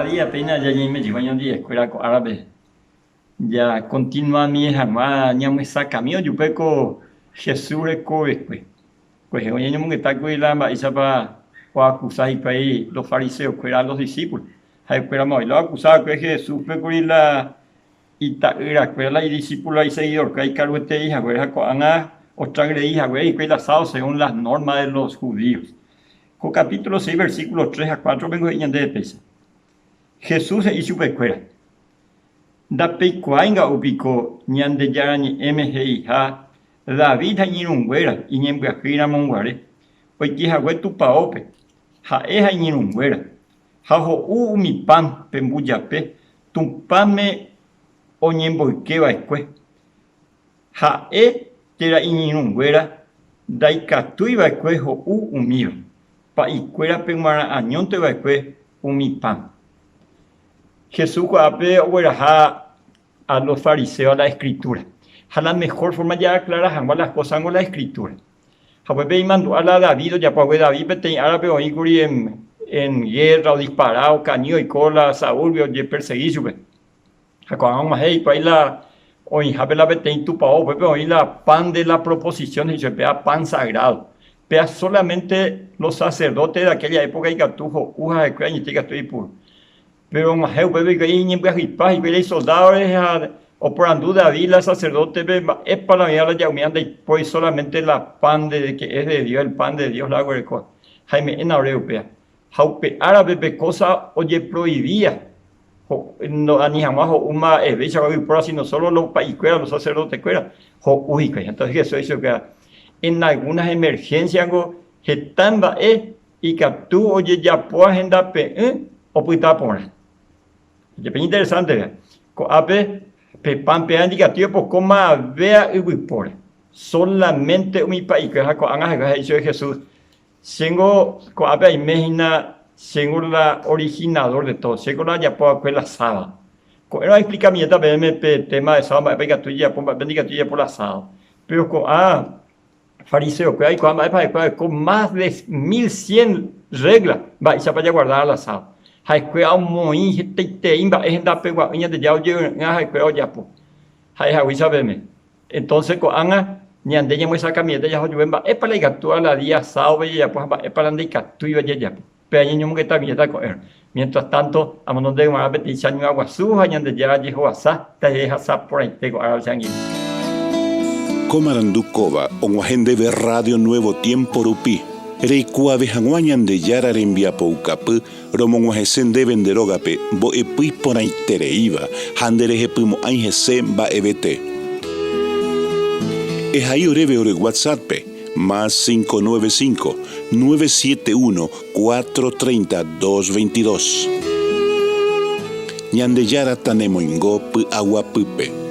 día pena ya me llevo años de escuela árabe. Ya continúa mi jamás ya me saca mío yo peco Jesús recoge pues hoy en que está con la maíza para acusar y para los fariseos que eran los discípulos. Hay que lo acusaba que Jesús peco y la era que la discípula y seguidor que hay que te hija que era con otra hija que y asado según las normas de los judíos. Con capítulo 6 versículos 3 a 4 vengo de pesa. Jesús se hizo pecuera. Da pecuainga upico ñande yarani MGIH David hañirunguera y ñembrajira monguare. Oiki hague tu paope. Jae hañirunguera. Jajo mi pan pembuyape. Tumpame oñemboiqueba escue. Jae tera iñirunguera. Daikatuiba escue jo umío. Pa icuera pemara añonte va escue mi pan. Jesús ape a los fariseos a la escritura. A la mejor forma ya aclara las cosas con la escritura. Javier mandó a la David, ya pues David te árabe o en guerra o disparado, cañón y cola, Saúl y perseguido. Acabamos más ahí, pues la hoy Javier la vete en tu pao, pues hoy la pan de la proposición y se pega pan sagrado. Pega solamente los sacerdotes de aquella época y catujo, uja de cráneo y te estoy puro. Pero más eu bebe que aí em Guerripa e ele soldado o por andu David la sacerdote es para mí la llaumeanda y pues solamente la pan de que es de Dios el pan de Dios la huerco Jaime en europea jaupe árabe be cosa oye prohibía no ni jamás una evecha por así no solo los países los sacerdotes cuera uy entonces eso hizo que en algunas emergencias algo getamba y que tú oye ya por agenda o puita por es interesante. Ape pepampe indicativo por cómo vea y por solamente un país que es de Jesús. Tengo ape imagina tengo la originador de todo. Tengo la ya por la sala. Era explica mi tema de sala para que ya por la sala. Pero con fariseo que hay con más de 1100 reglas va y se vaya a guardar la sala. Hay que muy te imba es da pegua de ya oye hay que ya po hay sabeme entonces con ana ni ande ya me saca mieta ya yo es para la toda la día sabe ya pues es para andar tú iba ya pero año que está mieta con mientras tanto a modo de una petición en agua suja y ande ya dijo asa te deja sa por ahí tengo ahora sangue Comarandukova on agende de Radio Nuevo Tiempo Rupi Reikua vejanguañan de yara rembia poucapu, romonguajesen de venderogape, bo epui por ahí tereiva, handereje pumo aingese ba ebete. Es ahí oreve ore WhatsApp, más 595-971-430-222. Ñande yara tanemoingo pu agua pupe.